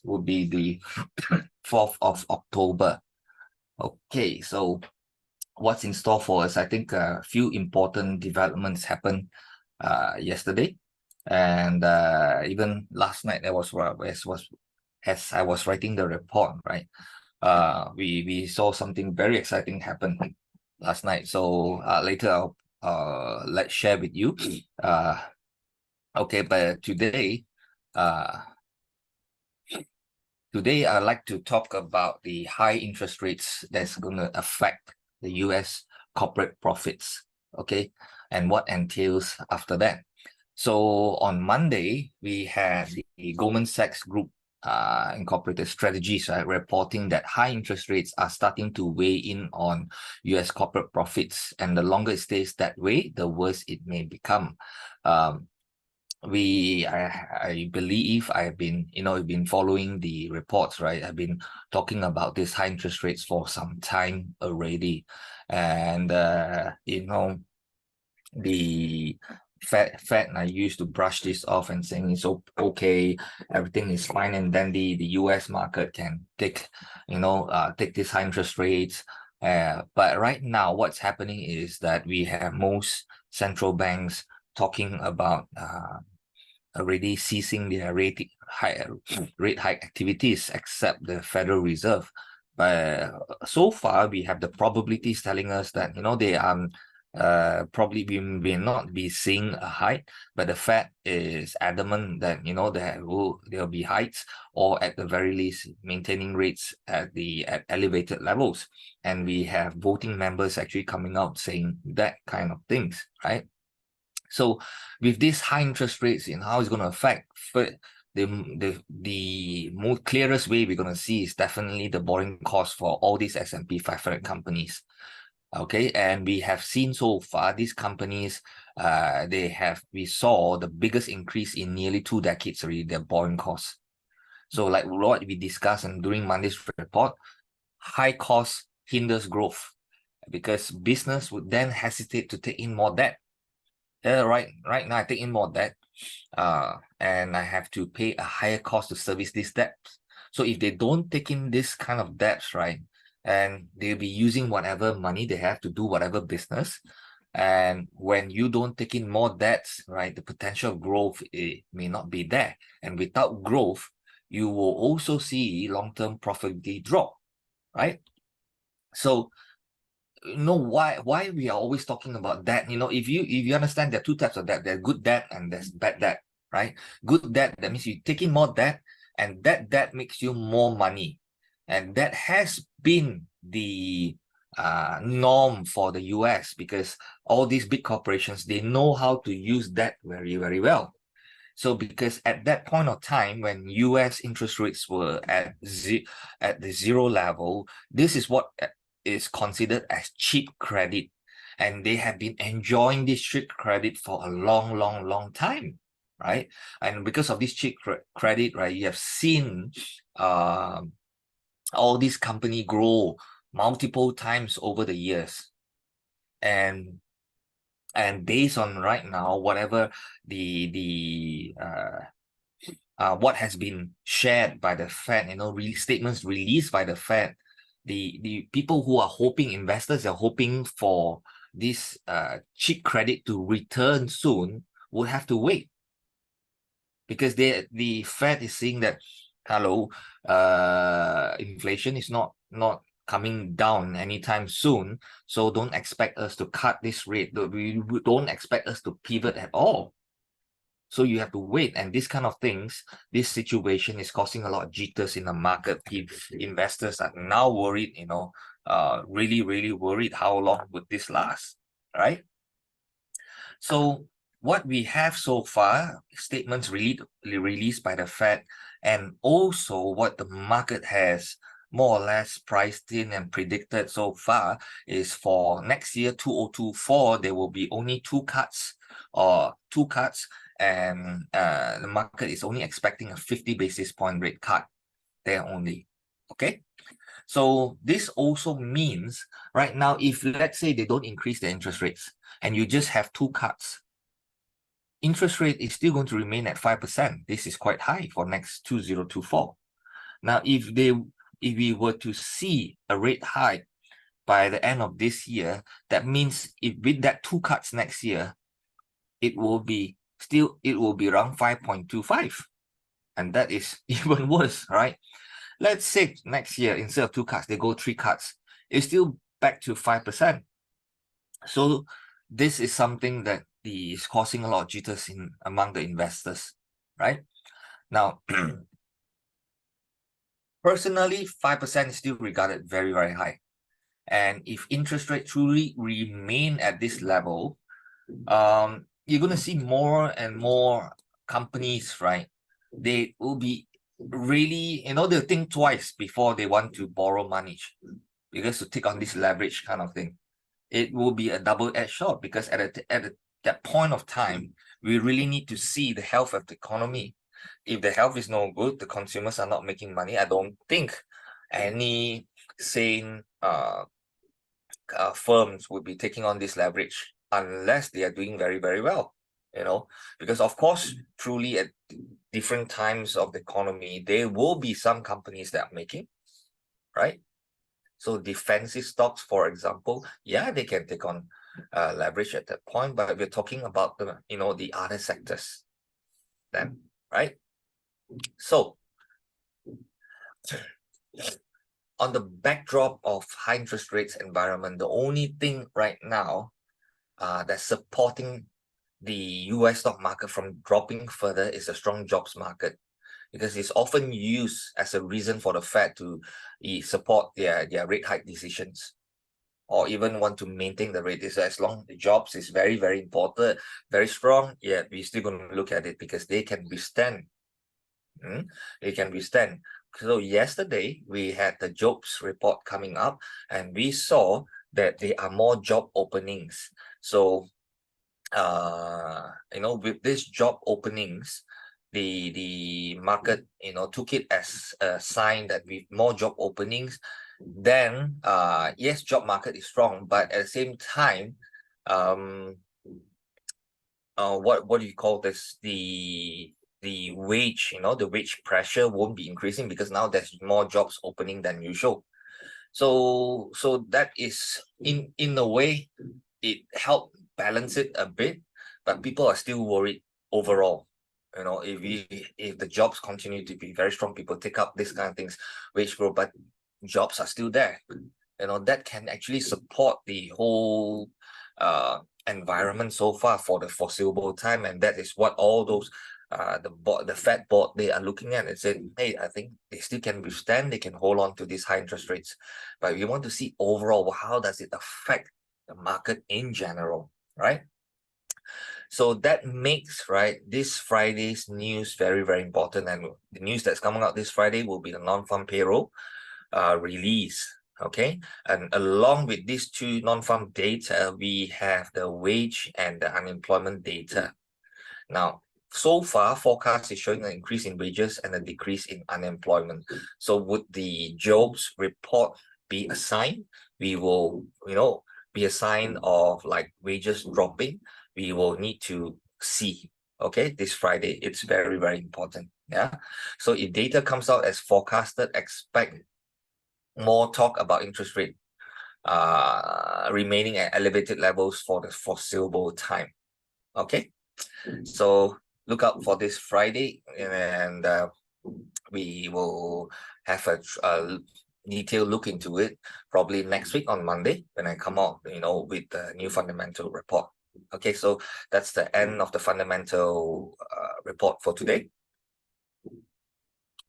will be the 4th of October. Okay, so what's in store for us? I think a few important developments happened yesterday, and even last night as I was writing the report, right? We saw something very exciting happen last night. So later let's share with you. Okay, but uh, today I'd like to talk about the high interest rates that's going to affect the US corporate profits, okay, and what entails after that. So on Monday, we had the Goldman Sachs Group Incorporated strategists reporting that high interest rates are starting to weigh in on US corporate profits, and the longer it stays that way, the worse it may become. I believe I've been following the reports, right? I've been talking about these high interest rates for some time already, and the Fed I used to brush this off and saying it's okay, everything is fine, and then the US market can take these high interest rates. But right now, what's happening is that we have most central banks talking about already ceasing their rate hike activities, except the Federal Reserve. But so far, we have the probabilities telling us that they probably we may not be seeing a hike, but the Fed is adamant that there'll be hikes, or at the very least maintaining rates at elevated levels. And we have voting members actually coming out saying that kind of things, right? So with these high interest rates and how it's going to affect the most clearest way we're going to see is definitely the borrowing cost for all these S&P 500 companies. Okay, and we have seen so far these companies, we saw the biggest increase in nearly 2 decades already, their borrowing costs. So like what we discussed and during Monday's report, high cost hinders growth because business would then hesitate to take in more debt. Right now I take in more debt, and I have to pay a higher cost to service these debts. So if they don't take in this kind of debts, right, and they'll be using whatever money they have to do whatever business, and when you don't take in more debts, right, the potential of growth may not be there, and without growth, you will also see long-term profitability drop, right? So why we are always talking about debt. If you understand there are two types of debt. There's good debt and there's bad debt, right? Good debt, that means you take in more debt, and that debt makes you more money, and that has been the norm for the US, because all these big corporations, they know how to use debt very, very well. So because at that point of time when US interest rates were at the zero level, this is what is considered as cheap credit, and they have been enjoying this cheap credit for a long time, right? And because of this cheap credit, right, you have seen all these companies grow multiple times over the years, and based on right now whatever what has been shared by the Fed, statements released by the Fed, the people who are hoping, investors are hoping for this cheap credit to return soon, would have to wait, because the Fed is saying that inflation is not coming down anytime soon, so don't expect us to cut this rate. We don't expect us to pivot at all. So you have to wait, and this kind of things, this situation is causing a lot of jitters in the market. Investors are now worried, really worried how long would this last, right? So what we have so far, statements released by the Fed, and also what the market has more or less priced in and predicted so far, is for next year 2024 there will be only two cuts, and the market is only expecting a 50 basis point rate cut there only. Okay, so this also means right now, if let's say they don't increase the interest rates and you just have two cuts, interest rate is still going to remain at 5%. This is quite high for next 2024. Now, if we were to see a rate hike by the end of this year, that means if with that 2 cuts next year, it will be around 5.25, and that is even worse, right? Let's say next year, instead of 2 cuts, they go 3 cuts. It's still back to 5%. So this is something that is causing a lot of jitters among the investors, right? Now, personally, 5% is still regarded very, very high. And if interest rates truly remain at this level, you're going to see more and more companies, right? They will be really, they'll think twice before they want to borrow money, because to take on this leverage kind of thing, it will be a double-edged sword, because at that point of time, we really need to see the health of the economy. If the health is no good, the consumers are not making money, I don't think any sane firms would be taking on this leverage unless they are doing very, very well, because of course, truly at different times of the economy, there will be some companies that are making, right? So defensive stocks, for example, yeah, they can take on leverage at that point, but we're talking about the other sectors then, right? So on the backdrop of high interest rates environment, the only thing right now that's supporting the US stock market from dropping further is a strong jobs market, because it's often used as a reason for the Fed to support their rate hike decisions, or even want to maintain the rate. So as long as the jobs is very, very important, very strong, yeah, we're still going to look at it because they can withstand. They can withstand. So yesterday we had the jobs report coming up, and we saw that there are more job openings. So with these job openings, the market took it as a sign that with more job openings, then yes, job market is strong, but at the same time, what do you call this, the wage, the wage pressure won't be increasing, because now there's more jobs opening than usual. So that is in a way, it helped balance it a bit, but people are still worried overall. If the jobs continue to be very strong, people take up this kind of things, wage growth, but jobs are still there. That can actually support the whole environment so far for the foreseeable time, and that is what all those the Fed board, they are looking at and said, hey, I think they still can withstand, they can hold on to these high interest rates, but we want to see overall how does it affect the market in general, right? So that makes, right, this Friday's news very, very important, and the news that's coming out this Friday will be the non-farm payroll release. Okay, and along with these two non-farm data, we have the wage and the unemployment data. Now, so far, forecast is showing an increase in wages and a decrease in unemployment. So would the jobs report be a sign? We will, be a sign of like wages dropping. We will need to see, okay, this Friday. It's very, very important. Yeah. So if data comes out as forecasted, expect more talk about interest rate remaining at elevated levels for the foreseeable time. Okay, so look out for this Friday, and we will have a detailed look into it probably next week on Monday when I come out with the new fundamental report. Okay, so that's the end of the fundamental report for today.